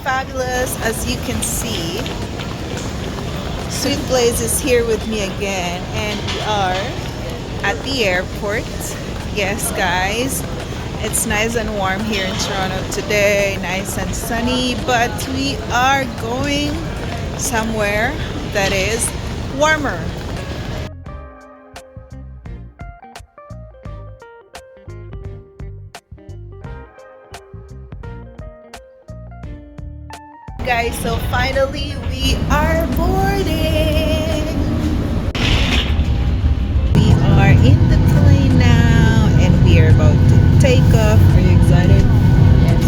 fabulous. As you can see, Sweet Blaze is here with me again, and we are at the airport. Yes, guys, it's nice and warm here in Toronto today, nice and sunny, but we are going somewhere that is warmer. Guys, so finally we are boarding. We are in the plane now and we are about to take off. Are you excited? Yes.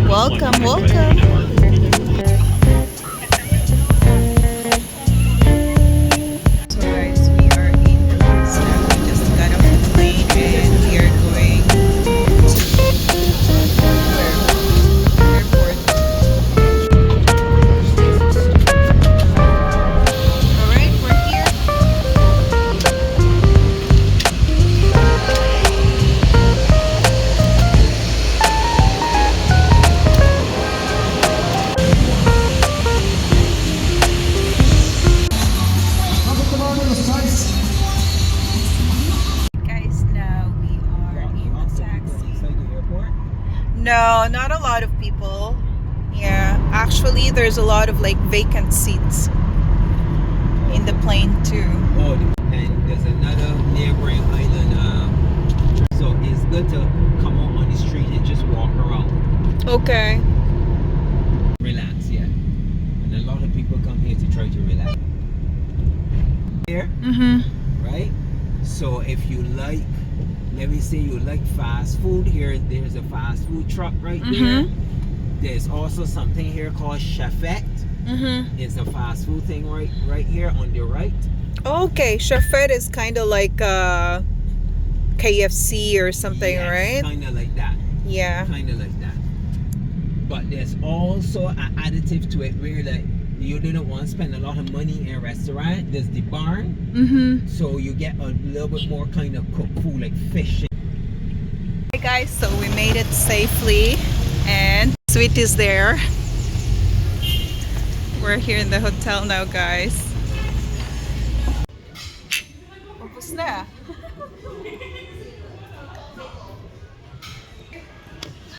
Welcome, welcome. So guys, we are in Greece now. We just got off the plane and we are going to airport. Alright, we're here. No, not a lot of people. Yeah, actually there's a lot of like vacant seats in the plane too. Oh, and there's another neighboring island, so it's good to come out on the street and just walk around. Okay. Relax, yeah. And a lot of people come here to try to relax. Here, right? So if you like, let me say you like fast food, there's a fast food truck right there. There's also something here called Chefette. It's a fast food thing right here on the right. Okay, Chefette is kind of like KFC or something, yes, right? Kind of like that. Yeah. Kind of like that. But there's also an additive to it where like you didn't want to spend a lot of money in a restaurant. There's the barn. So you get a little bit more kind of cooked food like fish. Hey guys, so we made it safely and Sweet is there. We're here in the hotel now, guys. Tapos na.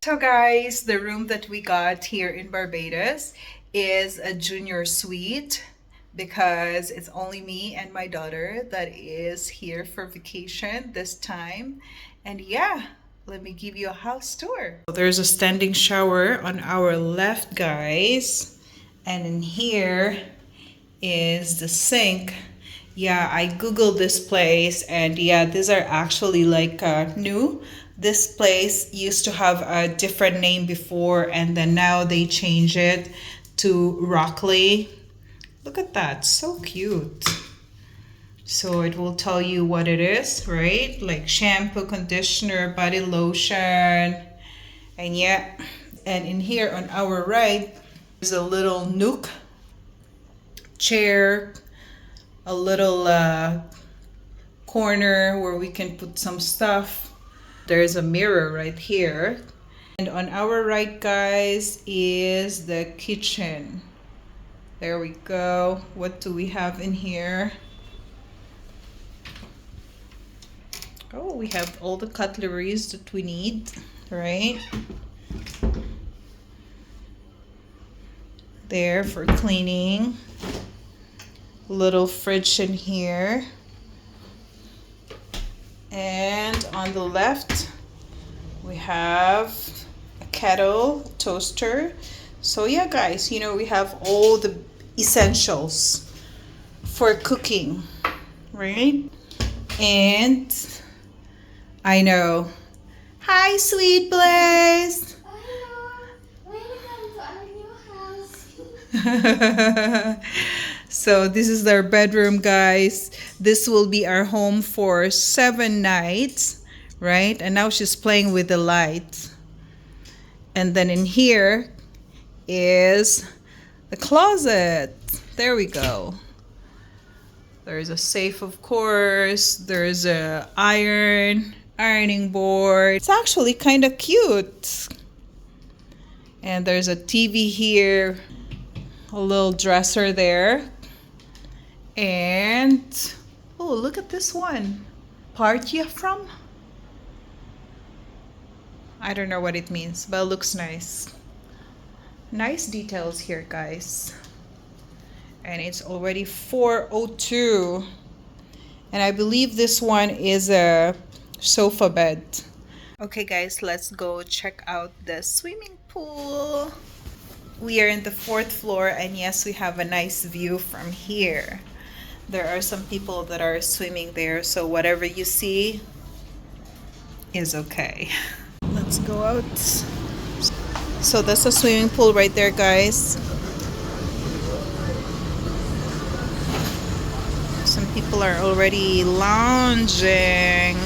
So guys, the room that we got here in Barbados is a junior suite because it's only me and my daughter that is here for vacation this time. And yeah, let me give you a house tour. There's a standing shower on our left, guys. And in here is the sink. Yeah, I googled this place and yeah, these are actually like new. This place used to have a different name before and then now they changed it to Rockley. Look at that, so cute. So it will tell you what it is, right? Like shampoo, conditioner, body lotion. And yeah, and in here on our right is a little nook chair, a little corner where we can put some stuff. There's a mirror right here. And on our right, guys, is the kitchen. There we go. What do we have in here? Oh, we have all the cutleries that we need, right? There for cleaning. Little fridge in here. And on the left, we have a kettle, toaster. So yeah, guys, you know, we have all the essentials for cooking, right? And I know. Hi, sweet Blaze. So this is our bedroom, guys. This will be our home for 7 nights, right? And now she's playing with the light. And then in here is the closet. There we go. There's a safe, of course. There's a ironing board. It's actually kind of cute. And there's a TV here, a little dresser there. And oh, look at this one. Part you from? I don't know what it means, but it looks nice. Nice details here, guys. And it's already 4:02. And I believe this one is a sofa bed. Okay, guys, let's go check out the swimming pool. We are in the 4th floor, and yes, we have a nice view from here. There are some people that are swimming there, so whatever you see is okay. Let's go out. So that's a swimming pool right there, guys. Some people are already lounging.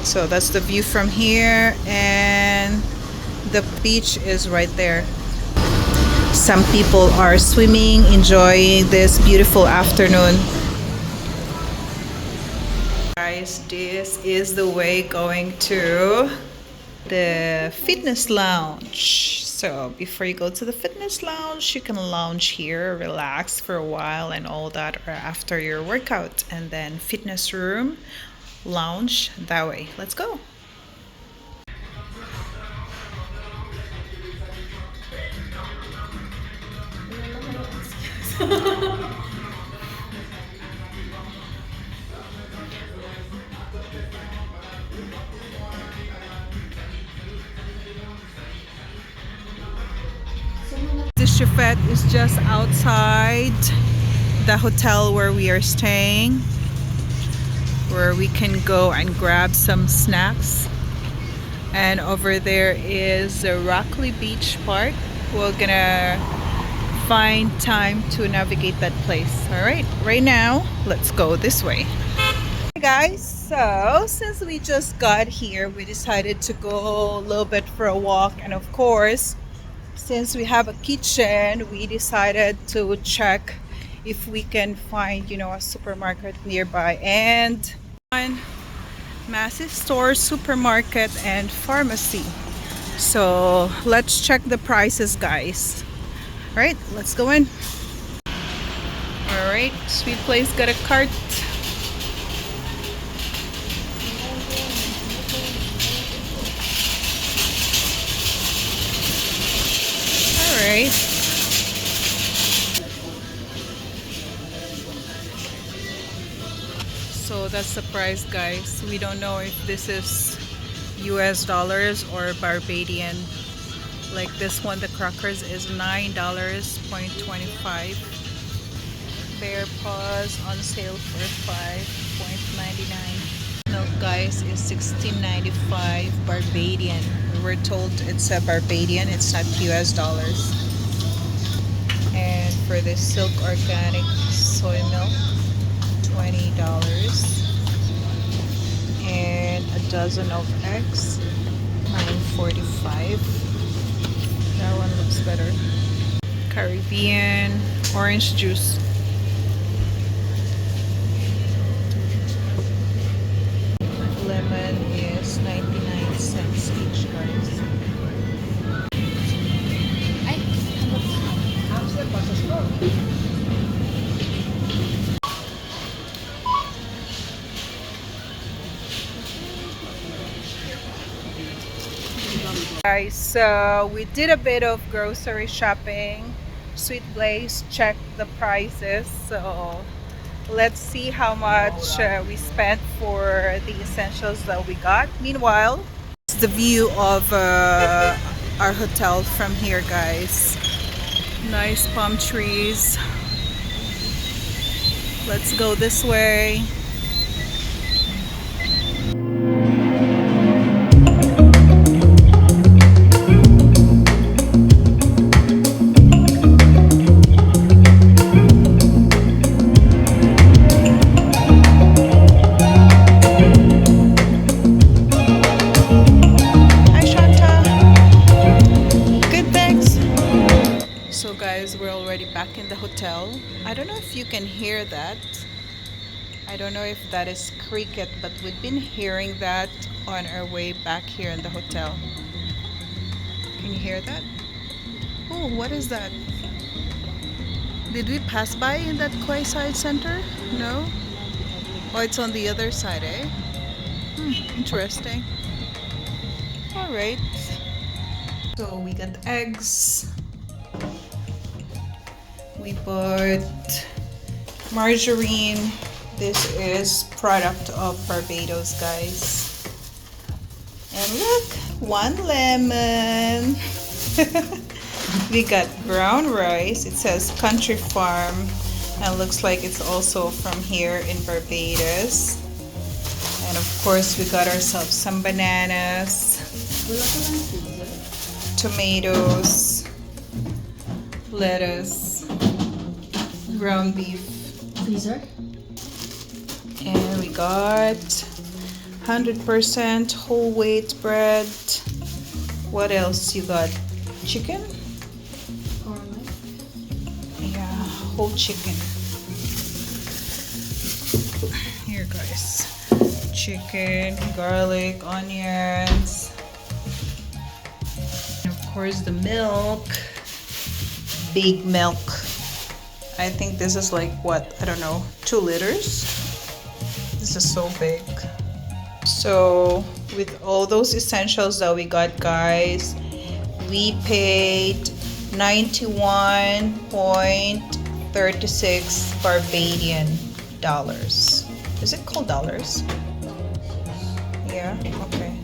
So that's the view from here, and the beach is right there. Some people are swimming, enjoying this beautiful afternoon. Guys, this is the way going to the fitness lounge. So before you go to the fitness lounge, you can lounge here, relax for a while and all that, or after your workout. And then fitness room, lounge that way. Let's go. The chefette is just outside the hotel where we are staying, where we can go and grab some snacks. And over there is the Rockley Beach Park. We're gonna find time to navigate that place. All right, right now, let's go this way. Hey guys, so since we just got here, we decided to go a little bit for a walk. And of course, since we have a kitchen, we decided to check if we can find, you know, a supermarket nearby. And one massive store, supermarket, and pharmacy. So let's check the prices, guys. All right, let's go in. All right, Sweet Place got a cart. All right. So that's the price, guys. We don't know if this is US dollars or Barbadian. Like this one, the crackers is $9.25. Bear paws on sale for $5.99. Milk, guys, is $16.95 Barbadian. We were told it's a Barbadian, it's not US dollars. And for the Silk Organic soy milk, $20. And a dozen of eggs, $9.45. That one looks better. Carribean orange juice. Lemon is 99 cents each, guys. Guys, so we did a bit of grocery shopping. Sweet Blaze checked the prices, so let's see how much we spent for the essentials that we got. Meanwhile, it's the view of our hotel from here, guys. Nice palm trees. Let's go this way. Hi Shanta. Good, thanks. So guys, we're already back in the hotel. I don't know if you can hear that. I don't know if that is cricket, but we've been hearing that on our way back here in the hotel. Can you hear that? Oh, what is that? Did we pass by in that Quayside Center? No? Oh, it's on the other side, eh? Interesting. Alright. So we got eggs. We bought margarine. This is product of Barbados, guys. And look, one lemon. We got brown rice. It says Country Farm and looks like it's also from here in Barbados. And of course, we got ourselves some bananas, tomatoes, lettuce, ground beef. Freezer? And we got 100% whole wheat bread. What else you got? Chicken? Yeah, whole chicken. Here, guys. Chicken, garlic, onions. And of course, the milk. Big milk. I think this is like what? I don't know, 2 liters. This is so big. So with all those essentials that we got, guys, we paid 91.36 Barbadian dollars. Is it called dollars? Yeah, okay.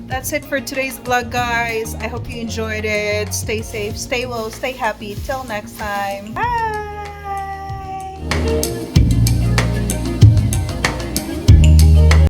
That's it for today's vlog, guys. I hope you enjoyed it. Stay safe, stay well, stay happy. Till next time. Bye.